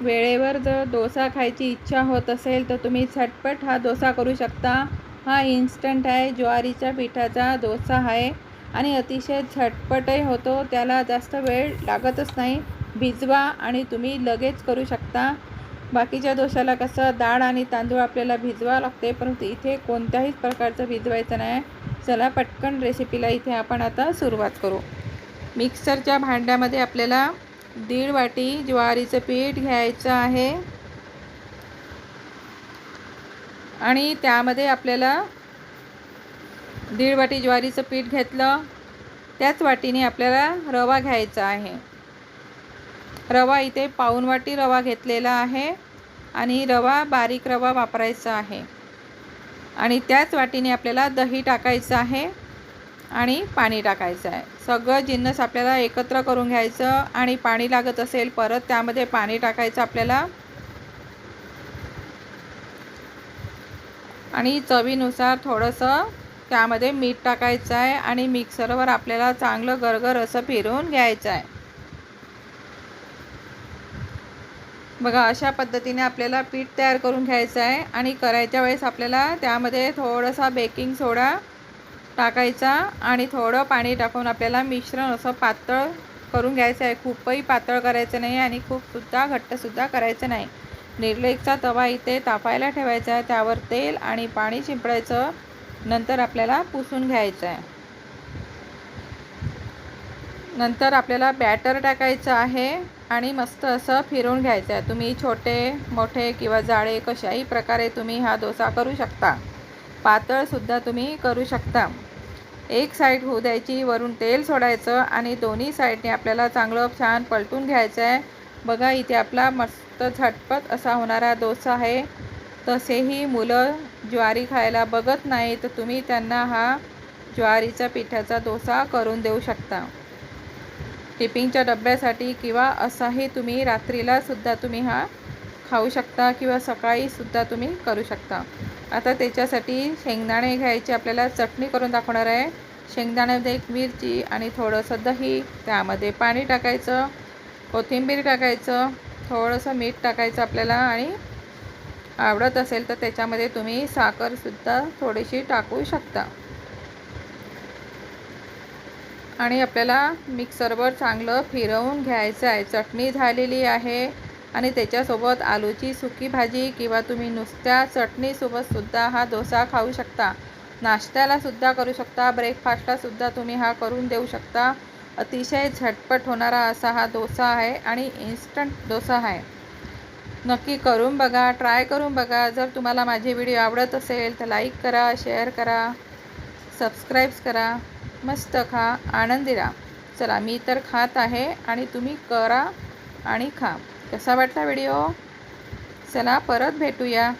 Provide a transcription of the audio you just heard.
वेळेवर जर डोसा खायची इच्छा होत असेल तर तुम्ही झटपट हा डोसा करू शकता। हा इन्स्टंट आहे, ज्वारीच्या पिठाचा डोसा आहे आणि अतिशय झटपटही होतो, त्याला जास्त वेळ लागतच नाही। भिजवा आणि तुम्ही लगेच करू शकता। बाकीच्या डोशाला कसं डाळ आणि तांदूळ आपल्याला भिजवावं लागते, परंतु इथे कोणत्याही प्रकारचं भिजवायचं नाही। चला पटकन रेसिपीला इथे आपण आता सुरुवात करू। मिक्सरच्या भांड्यामध्ये आपल्याला 1.5 वाटी ज्वारीचं पीठ घ्यायचं आहे आणि त्यामध्ये आपल्याला 1.5 वाटी ज्वारीचं पीठ घेतलं, त्याच वाटीने आपल्याला रवा घ्यायचा आहे। रवा इथे 1/4 वाटी रवा घेतलेला आहे आणि रवा बारीक रवा वापरायचा आहे। आणि त्याच वाटीने आपल्याला दही टाकायचं आहे आणि पाणी टाकायचं आहे। सगळं जिन्नस आपल्याला एकत्र करून घ्यायचं आणि पाणी लागत असेल परत त्यामध्ये पाणी टाकायचं आपल्याला आणि चवीनुसार थोडंसं त्यामध्ये मीठ टाकायचं आहे आणि मिक्सरवर आपल्याला चांगलं गरगर असं फिरवून घ्यायचं आहे। बघा अशा पद्धतीने आपल्याला पीठ तयार करून घ्यायचं आहे आणि करायच्या वेळेस आपल्याला त्यामध्ये थोडासा बेकिंग सोडा टाकायचा आणि थोडं पाणी टाकून आपल्याला मिश्रण असं पातळ करून घ्यायचं आहे। खूपही पातळ करायचं नाही आणि खूपसुद्धा घट्टसुद्धा करायचं नाही। निर्लेपचा तवा इथे तापायला ठेवायचा आहे, त्यावर तेल आणि पाणी शिंपडायचं, नंतर आपल्याला पुसून घ्यायचं आहे। नंतर आपल्याला बॅटर टाकायचं आहे आणि मस्त असं फिरवून घ्यायचं आहे। तुम्ही छोटे मोठे किंवा जाडे कशाही प्रकारे तुम्ही हा डोसा करू शकता, पातळसुद्धा तुम्ही करू शकता। एक साईड होऊ द्यायची, वरून तेल सोडायचं आणि दोन्ही साईडने आपल्याला चांगलं छान पलटून घ्यायचं आहे। बघा इथे आपला मस्त झटपट असा होणारा डोसा आहे। तसेही मुलं ज्वारी खायला बघत नाही तर तुम्ही त्यांना हा ज्वारीचा पिठाचा डोसा करून देऊ शकता। टिफिनच्या डब्यासाठी किंवा असाही तुम्ही रात्रीला सुद्धा तुम्ही हा खाऊ शकता किंवा सकाळी सुद्धा तुम्ही करू शकता। आता त्याच्यासाठी शेंगदाणे घ्यायचे, आपल्याला चटणी करून दाखवणार आहे। शेंगदाण्यामध्ये एक मिरची आणि थोडंसं दही, त्यामध्ये पाणी टाकायचं, कोथिंबीर टाकायचं, थोडंसं मीठ टाकायचं आपल्याला आणि आवडत असेल तर त्याच्यामध्ये तुम्ही साखरसुद्धा थोडीशी टाकू शकता। आणि आपल्याला मिक्सरवर चांगलं फिरवून घ्यायचं आहे। चटणी झालेली आहे आणि त्याच्यासोबत आलूची सुकी भाजी किंवा तुम्ही नुसत्या चटणीसोबतसुद्धा हा डोसा खाऊ शकता। नाश्त्यालासुद्धा करू शकता, ब्रेकफास्टलासुद्धा तुम्ही हा करून देऊ शकता। अतिशय झटपट होणारा असा हा डोसा आहे आणि इन्स्टंट डोसा आहे। नक्की करून बघा, ट्राय करून बघा। जर तुम्हाला माझे व्हिडिओ आवडत असेल तर लाईक करा, शेअर करा, सबस्क्राईब करा। मस्त खा, आनंदी राहा। चला मी तर खात आहे आणि तुम्ही करा आणि खा। कसा वाटला व्हिडिओ? चला परत भेटूया।